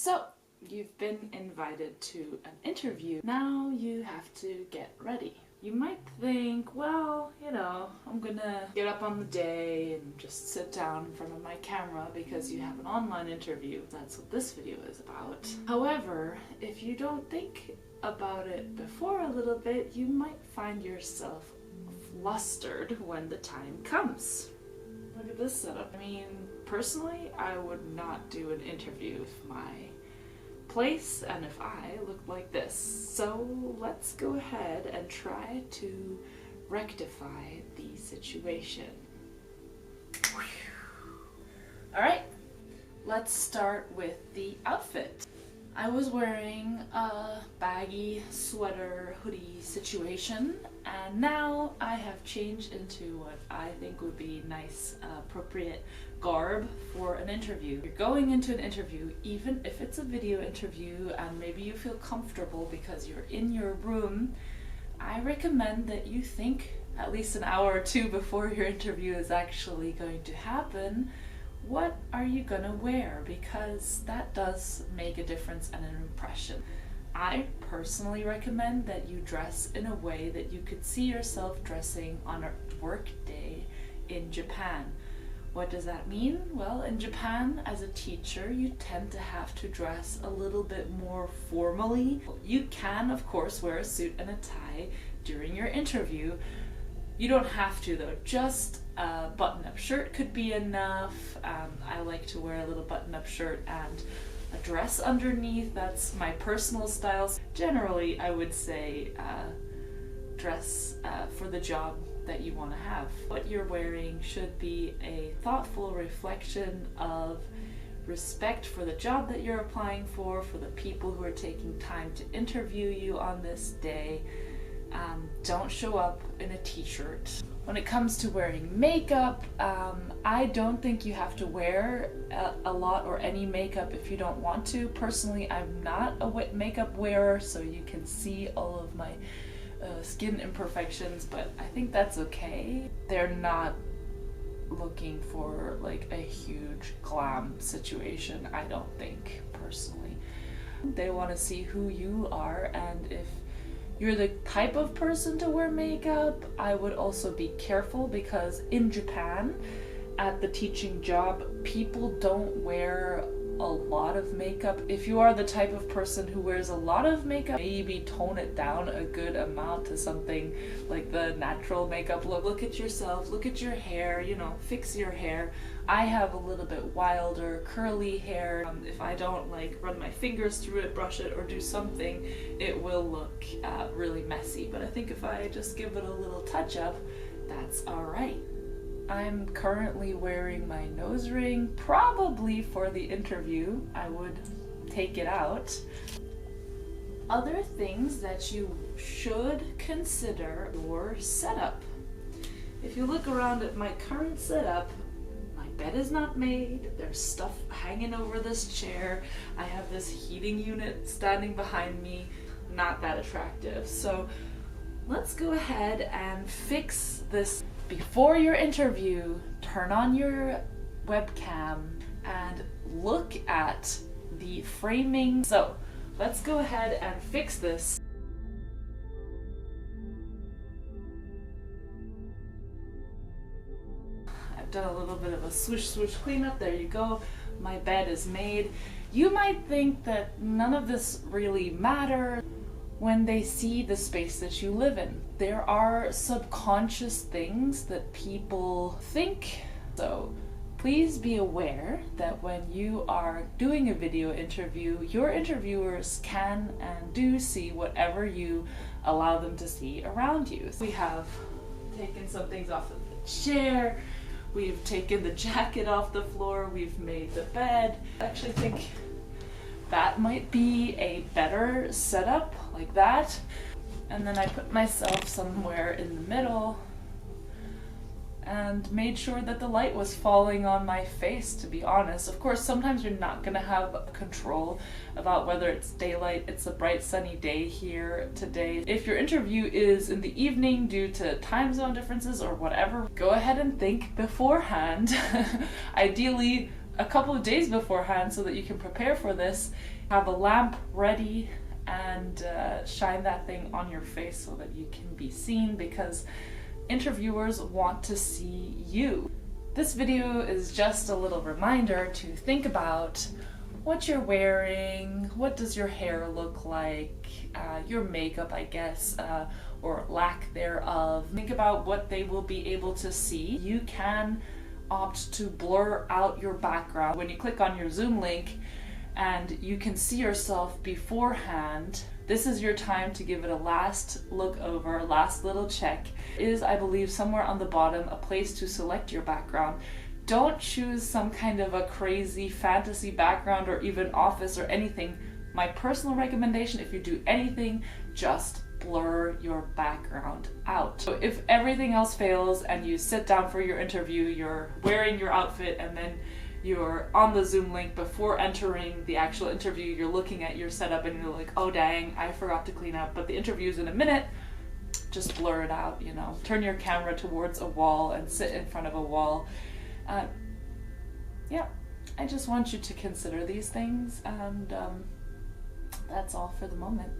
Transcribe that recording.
So, you've been invited to an interview. Now you have to get ready. You might think, well, I'm gonna get up on the day and just sit down in front of my camera because you have an online interview. That's what this video is about. However, if you don't think about it before a little bit, you might find yourself flustered when the time comes. Look at this setup. I mean, personally, I would not do an interview if my place and if I looked like this. So let's go ahead and try to rectify the situation. Alright, let's start with the outfit. I was wearing a baggy sweater hoodie situation, and now I have changed into what I think would be nice, appropriate garb for an interview. You're going into an interview, even if it's a video interview and maybe you feel comfortable because you're in your room, I recommend that you think at least an hour or two before your interview is actually going to happen, what are you gonna wear? Because that does make a difference and an impression. I personally recommend that you dress in a way that you could see yourself dressing on a work day in Japan. What does that mean? Well, in Japan, as a teacher, you tend to have to dress a little bit more formally. You can, of course, wear a suit and a tie during your interview. You don't have to though, just a button-up shirt could be enough. I like to wear a little button-up shirt and a dress underneath. That's my personal style. Generally, I would say dress for the job that you want to have. What you're wearing should be a thoughtful reflection of respect for the job that you're applying for the people who are taking time to interview you on this day. Don't show up in a t-shirt. When it comes to wearing makeup, I don't think you have to wear a lot or any makeup if you don't want to. Personally, I'm not a makeup wearer, so you can see all of my skin imperfections, but I think that's okay. They're not looking for like a huge glam situation, I don't think, personally. They want to see who you are, and if you're the type of person to wear makeup, I would also be careful because in Japan, at the teaching job, people don't wear a lot of makeup. If you are the type of person who wears a lot of makeup, maybe tone it down a good amount to something like the natural makeup look. Look at yourself, look at your hair, fix your hair. I have a little bit wilder, curly hair. If I don't run my fingers through it, brush it, or do something, it will look really messy. But I think if I just give it a little touch up, that's alright. I'm currently wearing my nose ring, probably for the interview. I would take it out. Other things that you should consider your setup. If you look around at my current setup, my bed is not made, there's stuff hanging over this chair, I have this heating unit standing behind me, not that attractive. So let's go ahead and fix this. Before your interview, turn on your webcam and look at the framing. So let's go ahead and fix this. I've done a little bit of a swoosh swoosh cleanup. There you go. My bed is made. You might think that none of this really matters when they see the space that you live in. There are subconscious things that people think. So please be aware that when you are doing a video interview, your interviewers can and do see whatever you allow them to see around you. We have taken some things off of the chair, we've taken the jacket off the floor, we've made the bed. I actually think that might be a better setup, like that. And then I put myself somewhere in the middle and made sure that the light was falling on my face, to be honest. Of course, sometimes you're not gonna have control about whether it's daylight. It's a bright sunny day here today. If your interview is in the evening due to time zone differences or whatever, go ahead and think beforehand. Ideally, a couple of days beforehand so that you can prepare for this. Have a lamp ready and shine that thing on your face so that you can be seen, because interviewers want to see you. This video is just a little reminder to think about what you're wearing, what does your hair look like, your makeup, I guess, or lack thereof. Think about what they will be able to see. You can opt to blur out your background. When you click on your Zoom link and you can see yourself beforehand, this is your time to give it a last look over, last little check. It is, I believe, somewhere on the bottom, a place to select your background. Don't choose some kind of a crazy fantasy background or even office or anything. My personal recommendation, if you do anything, just blur your background out. So if everything else fails and you sit down for your interview, you're wearing your outfit and then you're on the Zoom link before entering the actual interview, you're looking at your setup and you're like, oh dang, I forgot to clean up, but the interview's in a minute, just blur it out, you know. Turn your camera towards a wall and sit in front of a wall. Yeah, I just want you to consider these things, and that's all for the moment.